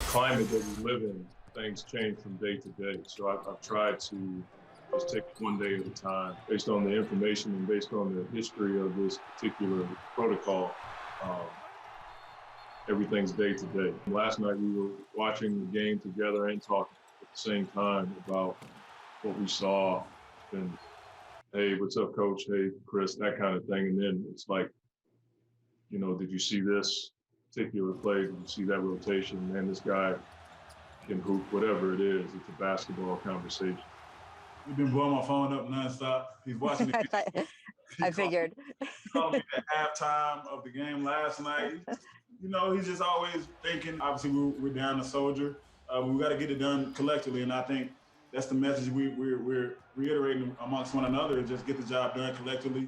climate that we live in, things change from day to day. So I've tried to just take it one day at a time based on the information and based on the history of this particular protocol. Everything's day to day. Last night we were watching the game together and talking at the same time about what we saw and, hey, what's up, coach? Hey, Chris, that kind of thing. And then it's like, you know, did you see this particular play? Did you see that rotation? Man, this guy can hoop, whatever it is. It's a basketball conversation. He's been blowing my phone up nonstop. He's watching it. I figured. He called me at halftime of the game last night. You know, he's just always thinking, obviously, we're down a soldier. We got to get it done collectively, and I think that's the message we're reiterating amongst one another, is just get the job done collectively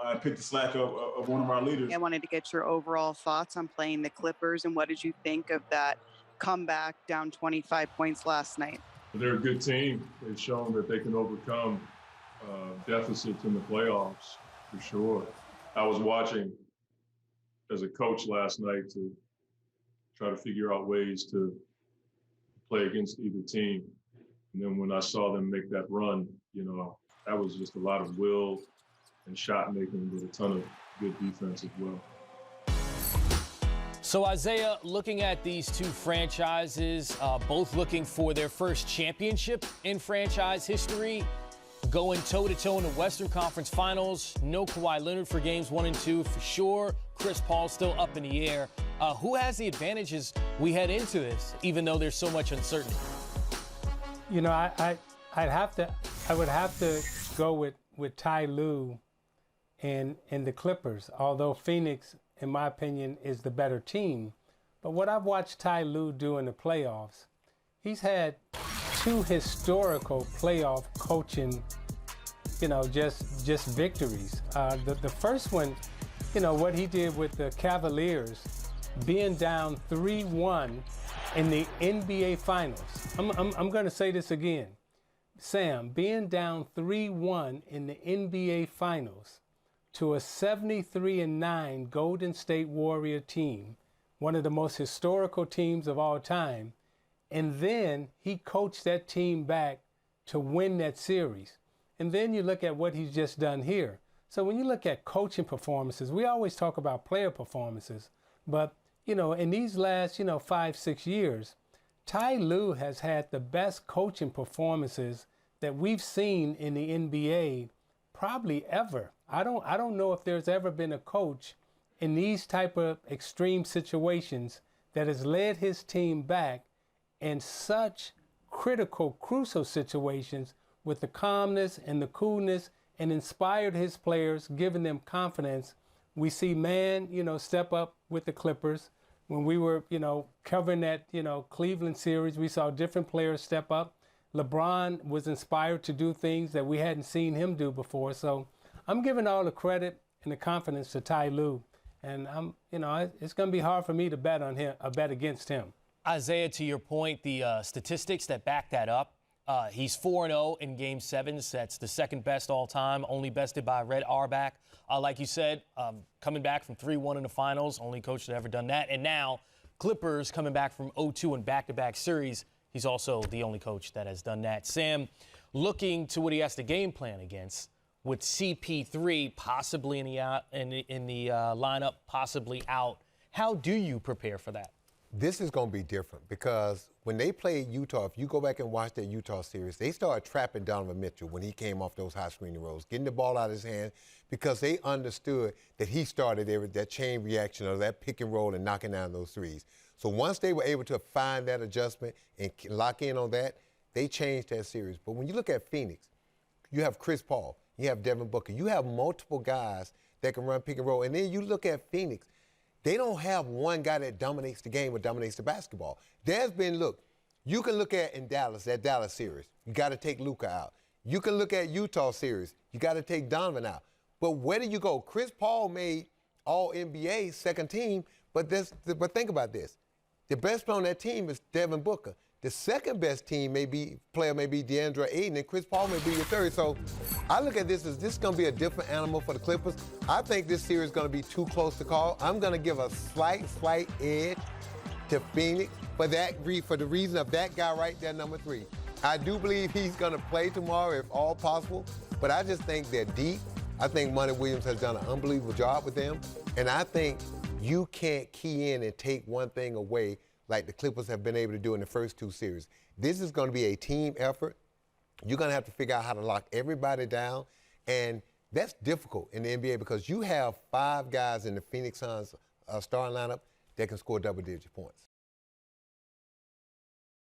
and pick the slack of one of our leaders. I wanted to get your overall thoughts on playing the Clippers, and what did you think of that comeback down 25 points last night? They're a good team. They've shown that they can overcome deficits in the playoffs, for sure. I was watching as a coach last night to try to figure out ways to play against either team. And then when I saw them make that run, you know, that was just a lot of will and shot making with a ton of good defense as well. So, Isiah, looking at these two franchises, both looking for their first championship in franchise history, going toe-to-toe in the Western Conference Finals. No Kawhi Leonard for games 1 and 2 for sure. Chris Paul still up in the air. Who has the advantages we head into this, even though there's so much uncertainty? You know, I would have to go with Ty Lue and the Clippers, although Phoenix, in my opinion, is the better team. But what I've watched Ty Lue do in the playoffs, he's had 2 historical playoff coaching, you know, just victories. The first one, you know, what he did with the Cavaliers, being down 3-1 in the NBA Finals. I'm going to say this again. Sam, being down 3-1 in the NBA Finals to a 73-9 Golden State Warrior team, one of the most historical teams of all time, and then he coached that team back to win that series. And then you look at what he's just done here. So when you look at coaching performances, we always talk about player performances, but, you know, in these last, 5-6 years, Ty Lue has had the best coaching performances that we've seen in the NBA probably ever. I don't know if there's ever been a coach in these type of extreme situations that has led his team back in such critical, crucial situations with the calmness and the coolness, and inspired his players, giving them confidence. We see Man, step up with the Clippers. When we were, covering that, Cleveland series, we saw different players step up. LeBron was inspired to do things that we hadn't seen him do before. So I'm giving all the credit and the confidence to Ty Lue. And it's going to be hard for me to bet on him, bet against him. Isiah, to your point, the statistics that back that up, he's 4-0 in Game 7s. That's the second best all time, only bested by Red Auerbach. Like you said, coming back from 3-1 in the finals, only coach that ever done that. And now Clippers coming back from 0-2 in back-to-back series. He's also the only coach that has done that. Sam, looking to what he has to game plan against, with CP3 possibly in the lineup, possibly out, how do you prepare for that? This is going to be different because when they played Utah, if you go back and watch that Utah series, they started trapping Donovan Mitchell when he came off those high screening rolls, getting the ball out of his hand because they understood that he started that chain reaction of that pick and roll and knocking down those threes. So once they were able to find that adjustment and lock in on that, they changed that series. But when you look at Phoenix, you have Chris Paul, you have Devin Booker, you have multiple guys that can run pick and roll. And then you look at Phoenix, they don't have one guy that dominates the game or dominates the basketball. There's been, you can look at in Dallas, that Dallas series, you got to take Luka out. You can look at Utah series, you got to take Donovan out. But where do you go? Chris Paul made All-NBA second team, but think about this. The best player on that team is Devin Booker. The second best player may be DeAndre Ayton, and Chris Paul may be your third. So I look at this as this is going to be a different animal for the Clippers. I think this series is going to be too close to call. I'm going to give a slight edge to Phoenix for the reason of that guy right there, number 3. I do believe he's going to play tomorrow if all possible, but I just think they're deep. I think Monty Williams has done an unbelievable job with them, and I think you can't key in and take one thing away like the Clippers have been able to do in the first 2 series. This is going to be a team effort. You're going to have to figure out how to lock everybody down, and that's difficult in the NBA because you have 5 guys in the Phoenix Suns starting lineup that can score double-digit points.